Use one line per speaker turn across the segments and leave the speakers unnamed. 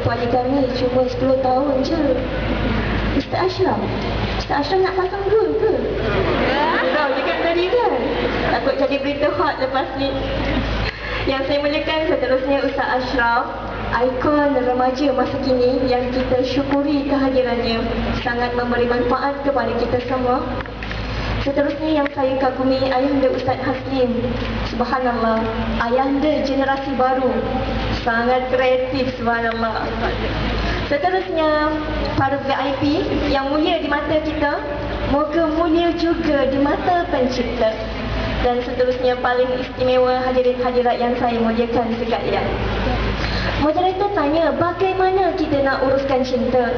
waktu adik kami cuma 10 tahun je. Ustaz Ashraf nak pasang rule ke? Tahu je kan tadi kan? Takut jadi berita hot lepas ni. Yang saya muliakan seterusnya Ustaz Ashraf, ikon remaja masa kini yang kita syukuri kehadirannya, sangat memberi manfaat kepada kita semua. Seterusnya yang saya kagumi, Ayahanda Ustaz Haslim. Subhanallah, Ayahanda generasi baru, sangat kreatif, subhanallah. Seterusnya para VIP yang mulia di mata kita, moga mulia juga di mata Pencipta. Dan seterusnya paling istimewa hadirin hadirat yang saya muliakan sekalian. Moderator tanya, bagaimana kita nak uruskan cinta?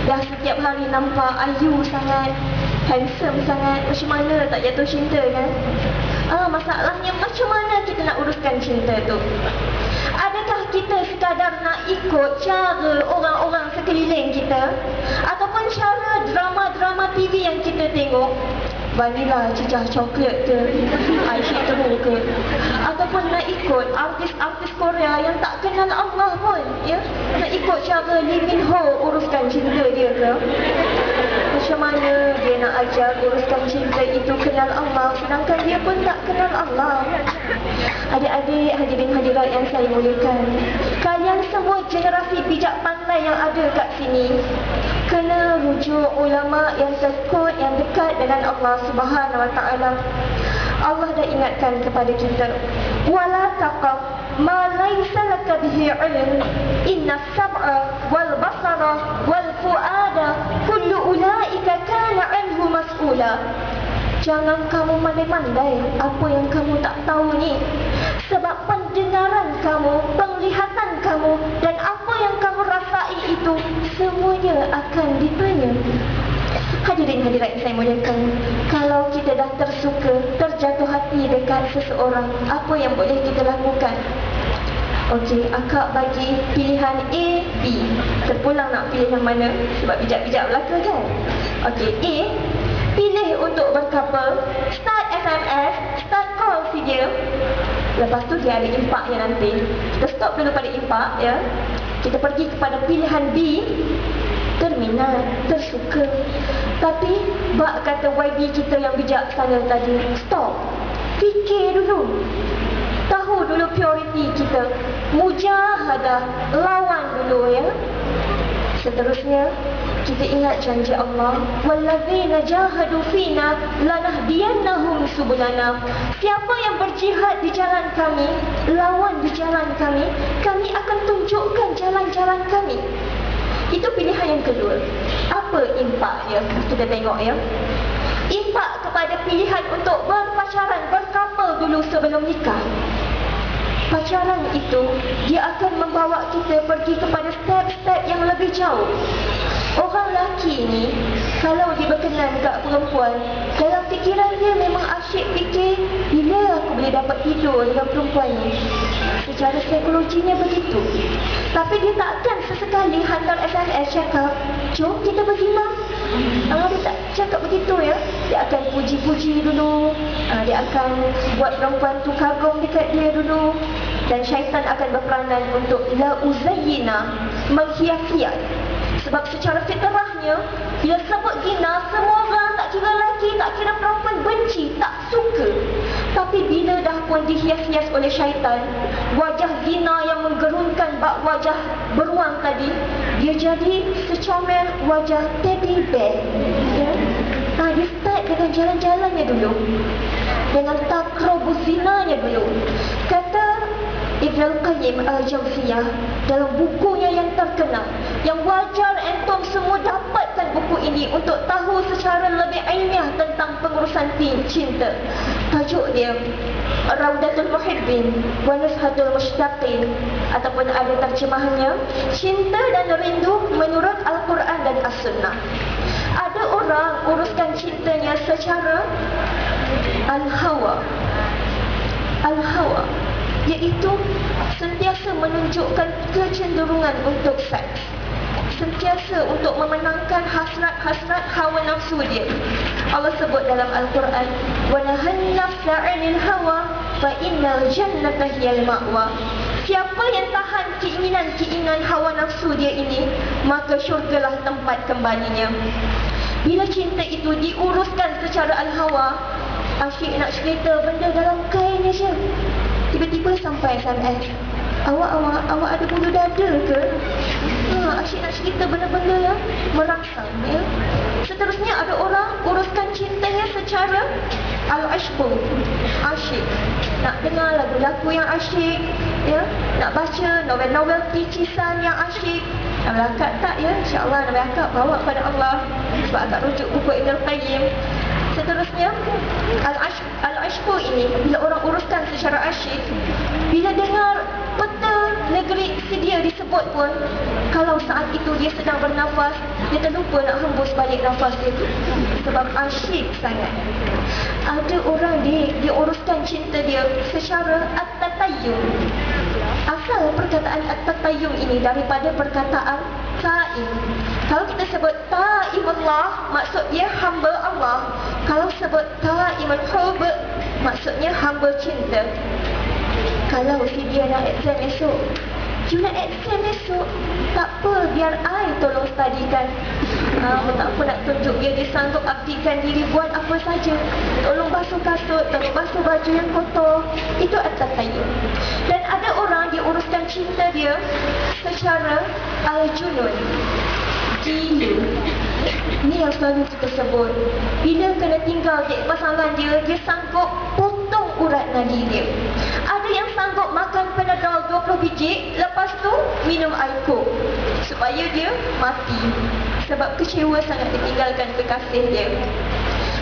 Dah setiap hari nampak Ayu sangat, handsome sangat, macam mana tak jatuh cinta kan? Masalahnya macam mana kita nak uruskan cinta tu? Adakah kita sekadar nak ikut cara orang-orang sekeliling kita? Ataupun cara drama-drama TV yang kita tengok? Vanilla, cecah coklat ke, eyeshadow ke, ataupun nak ikut artis-artis Korea yang tak kenal Allah pun, ya? Nak ikut cara Lee Min Ho uruskan cinta dia ke? Macam mana dia nak ajar uruskan cinta itu kenal Allah sedangkan dia pun tak kenal Allah? Adik-adik, hadirin hadirat yang saya muliakan, kalian semua generasi bijak pandai yang ada kat sini, kena rujuk ulama yang tekun, yang dekat dengan Allah Subhanahu Wa Taala. Allah dah ingatkan kepada kita, wala taqaf ma laysa laka bihi ilm, inna as-sam'a wal basara wal fuada kullu ulaika kana anhu mas'ula. Jangan kamu pandai-pandai apa yang kamu tak tahu ni, sebab pendengaran kamu, penglihatan kamu dan apa yang kamu rasai itu semuanya akan ditanya. Hadirin hadirat saya muliakan, kalau kita dah tersuka, terjatuh hati dekat seseorang, apa yang boleh kita lakukan? Okey, akak bagi pilihan A, B. Terpulang nak pilih yang mana? Sebab bijak-bijak belaka kan? Okey, A, pilih untuk berkapal, start SMS, start call si dia. Lepas tu dia ada impaknya nanti. Kita stop dulu pada impak, ya. Kita pergi kepada pilihan B, terminat, tersuka. Tapi bak kata YB kita yang bijaksana tadi, stop, fikir dulu, tahu dulu prioriti kita, mujahadah, lawan dulu, ya. Seterusnya kita ingat janji Allah, wallazina jahadu fina lanahdiyannahum subulana. Siapa yang berjihad di jalan kami, lawan di jalan kami, kami akan tunjukkan jalan-jalan kami. Itu pilihan yang kedua. Apa impaknya? Kita tengok, ya. Impak kepada pilihan untuk berpacaran, berkapal dulu sebelum nikah. Pacaran itu, dia akan membawa kita pergi kepada step-step yang lebih jauh. Orang lelaki ni, kalau dia berkenan kat perempuan, dalam fikiran dia memang asyik fikir, bila aku boleh dapat tidur dengan perempuan ni. Secara psikologinya begitu. Tapi dia takkan sesekali hantar SMS cakap, jom kita berzina. Dia tak cakap begitu, ya. Dia akan puji-puji dulu, dia akan buat perempuan tu kagum dekat dia dulu. Dan syaitan akan berperanan untuk la uzayyina, menghias-hias. Sebab secara fitrahnya, bila sebut zina, semua orang, tak kira lelaki, tak kira perempuan, benci, tak suka. Tapi bila dah pun dihias-hias oleh syaitan, wajah zina yang menggerunkan bak wajah beruang tadi, dia jadi secomel wajah teddy bear, ya? Dia start dengan jalan-jalannya dulu, dengan takrobus zinanya dulu. Kata Ibn Al-Qayyim Al-Jawziyah dalam bukunya yang terkenal, yang wajar entom semua dapatkan buku ini untuk tahu secara lebih ilmiah tentang pengurusan cinta. Tajuk dia Raudatul Muhibbin wa Nuzhatul Mushtaqin, ataupun ada terjemahannya Cinta dan Rindu menurut Al-Quran dan As-Sunnah. Ada orang uruskan cintanya secara al-hawa. Al-hawa iaitu sentiasa menunjukkan kecenderungan untuk seks, sentiasa untuk memenangkan hasrat-hasrat hawa nafsu dia. Allah sebut dalam Al-Quran, wa nahan nafsa 'anil hawa fa innal jannata hiyal ma'wa. Siapa yang tahan keinginan hawa nafsu dia ini, maka syurgalah tempat kembalinya. Bila cinta itu diuruskan secara al-hawa, asyik nak cerita benda dalam kainnya je, tiba-tiba sampai SMS, awak ada bulu dada ke? Asyik nak cerita benda-benda yang merangsang, ya. Seterusnya ada orang uruskan cintanya secara al-ashqu, asyik nak dengar lagu-lagu yang asyik, ya, nak baca novel-novel picisan yang asyik. Nak akad tak, ya? InsyaAllah nak akad bawa pada Allah, sebab akad rujuk buku Ibn Qayyim. Seterusnya al-ashqu ini, bila orang uruskan secara asyik, bila dengar peta negeri sedia disebut pun, kalau saat itu dia sedang bernafas, dia terlupa nak hembus balik nafas dia tu, sebab asyik sangat. Ada orang dia uruskan cinta dia secara at-tatayyum. Asal perkataan at-tatayyum ini daripada perkataan ta'im. Kalau kita sebut ta'im Allah, maksud dia hamba Allah. Kalau sebut ta'im al-hub, maksudnya hamba cinta. Kalau si dia nak exam esok, you nak exam esok, tak apa, biar I tolong studikan. Tak apa nak tunjuk dia sanggup abdikan diri buat apa saja. Tolong basuh kasut, tolong basuh baju yang kotor. Itu at-tatayyum. Dan ada orang dia uruskan cinta dia secara al-junun, gila. Ni yang selalu kita sebut. Bila kena tinggal pasangan dia, dia sanggup potong urat nadi dia. Ada yang sanggup makan Panadol 20 biji, lepas tu minum air kok supaya dia mati, sebab kecewa sangat ditinggalkan kekasih dia.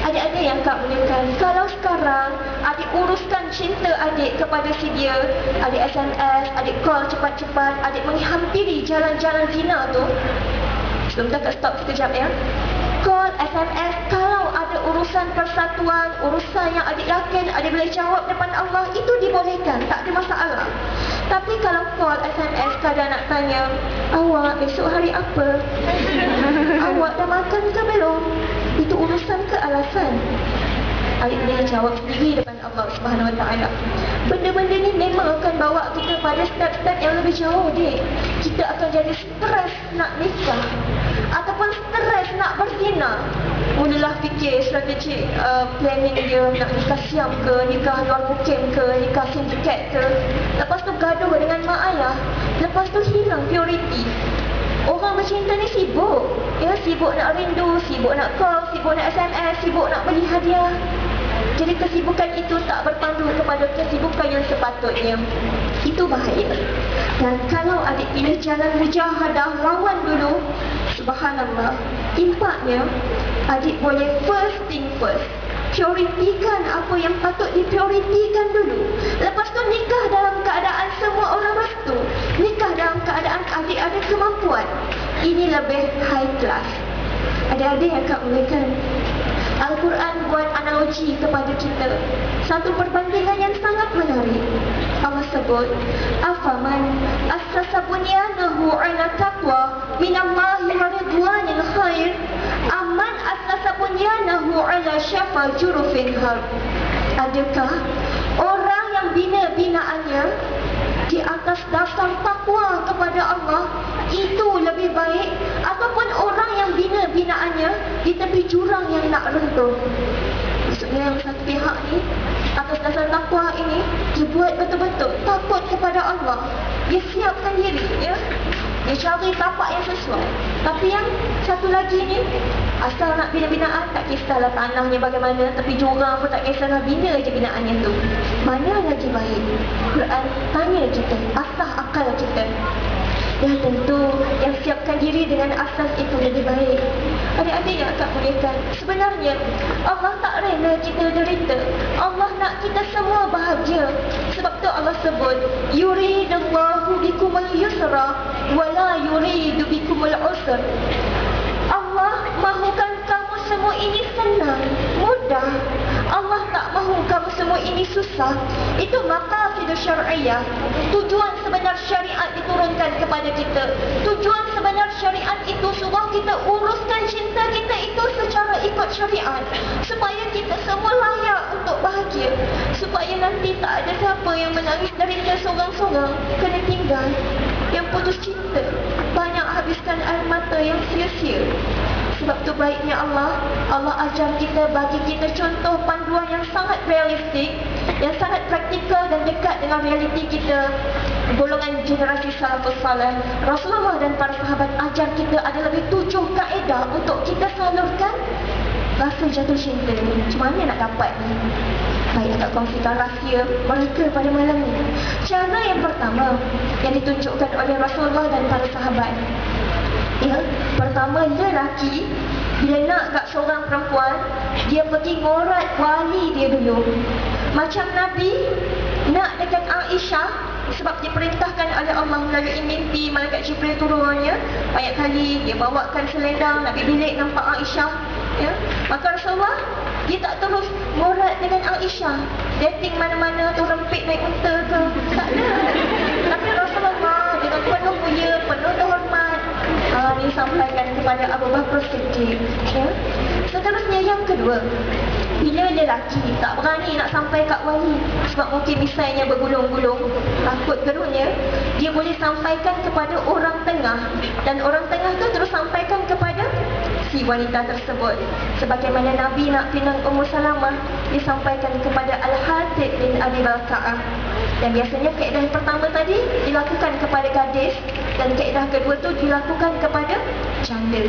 Adik-adik yang Kak muliakan, kalau sekarang adik uruskan cinta adik kepada si dia, adik SMS, adik call cepat-cepat, adik menghampiri jalan-jalan zina tu, sebelum dah stop sekejap, ya. Call, SMS, kalau ada urusan persatuan, urusan yang adik yakin adik boleh jawab depan Allah, itu dibolehkan, tak ada masalah. Tapi kalau call, SMS, kadang nak tanya, awak esok hari apa? Awak dah makan ke belum? Itu urusan ke alasan? Adik boleh jawab sendiri depan Allah Subhanahu Wa Taala. Benda-benda ni memang akan bawa kita pada step-step yang lebih jauh, dek. Kita akan jadi stres nak nikah, ataupun stres nak berzina. Mulalah fikir strategi planning dia, nak nikah siam ke, nikah luar mukim ke, nikah sindiket ke. Lepas tu gaduh dengan mak ayah, lepas tu hilang prioriti. Orang bercinta ni sibuk, ya, sibuk nak rindu, sibuk nak call, sibuk nak SMS, sibuk nak beli hadiah. Jadi kesibukan itu tak berpandu kepada kesibukan yang sepatutnya. Itu bahaya. Dan kalau adik pilih jalan mujahadah, lawan dulu, subhanallah, impaknya adik boleh first thing first, prioritikan apa yang patut diprioritikan dulu. Lepas tu nikah dalam keadaan semua orang restu, nikah dalam keadaan adik ada kemampuan. Ini lebih high class. Adik-adik yang Kak muliakan, Al-Quran buat analogi kepada kita, satu perbandingan yang sangat menarik. Allah sebut, afaman assasa bunyanahu ala taqwa minallahi wa ridwanil khair amman assasa bunyanahu ala syafa jurufin har. Adakah orang yang bina-binaannya di atas dasar takwa kepada Allah itu lebih baik, ataupun orang yang bina-binaannya di tepi jurang yang nak runtuh? Maksudnya yang satu pihak ni atas dasar takwa ini, dia buat betul-betul takut kepada Allah, dia siapkan diri, ya, dia cari tapak yang sesuai. Tapi yang satu lagi ni, asal nak bina-binaan, tak kisahlah tanahnya bagaimana, tepi jurang pun tak kisahlah, bina je binaannya tu. Mana lagi baik? Quran tanya kita, asah akal kita. Ya tentu yang siapkan diri dengan asas itu lebih baik. Adik-adik yang Kak muliakan, sebenarnya Allah tak rela kita derita. Allah nak kita semua bahagia. Sebab tu Allah sebut, yuridullahu bikumul yusra wa la yuridu bikumul usra. Allah mahukan kamu semua ini senang, mudah. Allah tak mahu kamu semua ini susah. Itu maqasid syar'iyyah. Tujuan sebenar syariat diturunkan kepada kita. Tujuan sebenar syariat itu suruh kita uruskan cinta kita itu secara ikut syariat, supaya kita semua layak untuk bahagia, supaya nanti tak ada siapa yang menangis derita sorang-sorang kena tinggal. Yang putus cinta, banyak habiskan air mata yang sia-sia. Sebab tu baiknya Allah ajar kita, bagi kita contoh panduan yang sangat realistik, yang sangat praktikal dan dekat dengan realiti kita, golongan generasi salafus salih. Rasulullah dan para sahabat ajar kita ada lebih 7 kaedah untuk kita salurkan rasa jatuh cinta ni. Macam mana nak dapat ni? Baik, nak kongsikan rahsia mereka pada malam ni. Cara yang pertama yang ditunjukkan oleh Rasulullah dan para sahabat, ya, pertama, lelaki bila nak kat seorang perempuan, dia pergi ngorat wali dia dulu. Macam Nabi nak dekat Aisyah, sebab diperintahkan oleh Allah melalui mimpi malaikat Jibril turunnya banyak kali. Dia bawakan selendang, nak pergi bilik nampak Aisyah, ya. Maka Rasulullah dia tak terus ngorat dengan Aisyah, dating mana-mana tu, rempit naik unta ke, tak ada. Tapi Rasulullah dengan penuh mulia, penuh hormat, disampaikan kepada Abu Bakar Siddiq, ya. Seterusnya yang kedua, bila lelaki tak berani nak sampai kat wali sebab mungkin misalnya bergulung-gulung, takut gerunnya, dia boleh sampaikan kepada orang tengah, dan orang tengah tu terus sampaikan kepada si wanita tersebut. Sebagaimana Nabi nak pinang Ummu Salamah, disampaikan kepada Al-Hatib bin Abi Balka'ah. Dan biasanya kaedah yang pertama tadi dilakukan kepada gadis, dan kaedah kedua tu dilakukan kepada janda.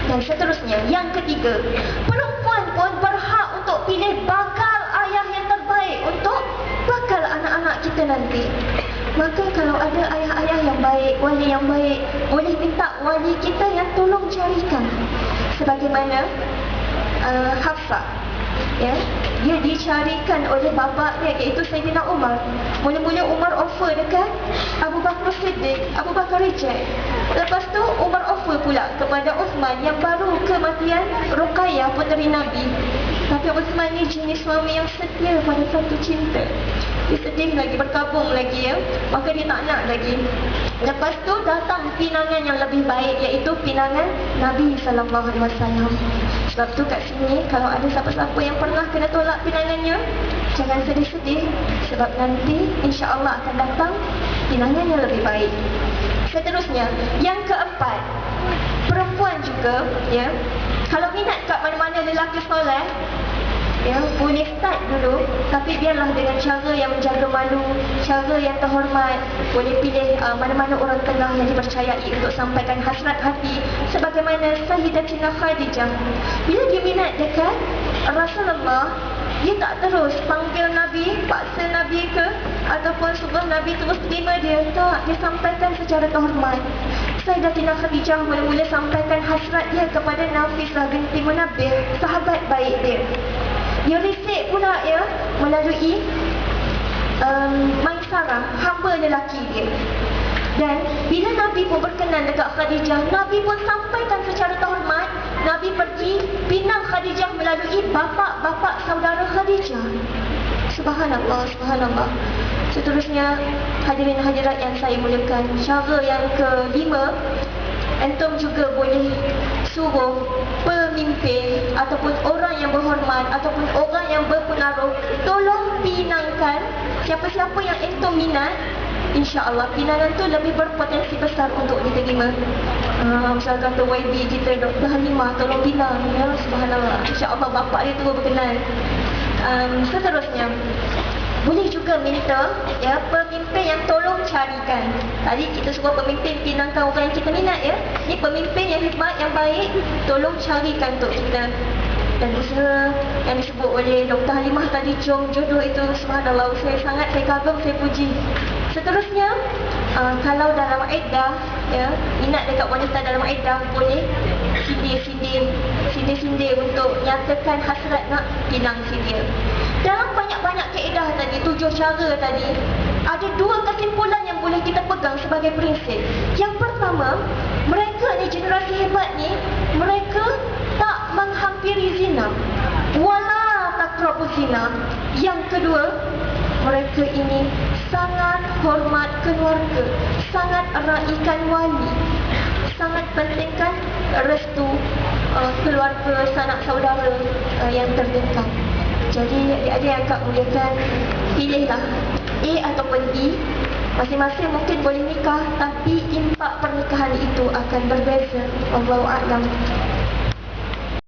Dan seterusnya, yang ketiga, perempuan pun berhak untuk pilih bakal ayah yang terbaik untuk bakal anak-anak kita nanti. Maka kalau ada ayah-ayah yang baik, wali yang baik, boleh minta wali kita yang tolong carikan. Sebagaimana Hafsah, ya, dia dicarikan oleh bapa dia, iaitu Sayyidina Umar. Mula-mula Umar offer dekat Abu Bakar Siddiq, Abu Bakar reject. Lepas tu Umar offer pula kepada Uthman yang baru kematian Ruqayyah puteri Nabi. Tapi Uthman ni jenis suami yang setia pada satu cinta. Dia sedih lagi, berkabung lagi, ya. Maka dia tak nak lagi. Lepas tu datang pinangan yang lebih baik, iaitu pinangan Nabi SAW. Sebab tu kat sini, kalau ada siapa-siapa yang pernah kena tolak pinangannya, jangan sedih-sedih, sebab nanti insya-Allah akan datang pinangan yang lebih baik. Seterusnya, yang keempat, perempuan juga, ya, kalau minat kat mana-mana lelaki soleh, ya, boleh start dulu, tapi biarlah dengan cara yang menjaga malu, cara yang terhormat. Boleh pilih mana-mana orang tengah yang dipercayai untuk sampaikan hasrat hati, sebagaimana Sayyidatina Khadijah. Bila dia minat dekat Rasulullah, dia tak terus panggil Nabi, paksa Nabi ke, ataupun suruh Nabi terus terima dia. Tak, dia sampaikan secara terhormat. Sayyidatina Khadijah mula-mula sampaikan hasrat dia kepada Nafisah binti Munabbih, sahabat baik dia. Dia risik pula, ya, melalui Maisarah, hamba lelaki dia. Dan bila Nabi pun berkenan dekat Khadijah, Nabi pun sampaikan secara terhormat. Nabi pergi pinang Khadijah melalui bapa-bapa saudara Khadijah. Subhanallah, subhanallah. Seterusnya, hadirin hadirat yang saya muliakan, cara yang kelima, antum juga boleh suruh pemimpin ataupun orang yang berhormat ataupun orang yang berpengaruh, tolong pinangkan siapa-siapa yang antum minat. InsyaAllah pinangan tu lebih berpotensi besar untuk diterima. Misalkan tu YB kita, Dr. Halimah, tolong pinang, ya, subhanallah. InsyaAllah bapa dia tu berkenan. Seterusnya, boleh juga minta, ya, pemimpin yang tolong carikan. Tadi kita suruh pemimpin pinangkan orang yang kita minat, ya. Ni pemimpin yang hebat, yang baik, tolong carikan untuk kita. Dan usaha yang disebut oleh Dr. Halimah tadi, jom jodoh itu, subhanallah, saya kagum, saya puji. Seterusnya, kalau dalam iddah, ya, minat dekat wanita dalam iddah, boleh sindir untuk nyatakan hasrat nak pinang si dia. Dalam banyak-banyak kaedah tadi, 7 cara tadi, ada 2 kesimpulan yang boleh kita pegang sebagai prinsip. Yang pertama, mereka ni, generasi hebat ni, mereka tak menghampiri zina, wala taqrabu zina. Yang kedua, mereka ini sangat hormat keluarga, sangat eraikan wali, sangat pentingkan restu keluarga, sanak saudara yang terdekat. Jadi adik-adik yang Kak muliakan, pilihlah A ataupun B. Masing-masing mungkin boleh nikah, tapi akan berbeza. Wallahu a'lam.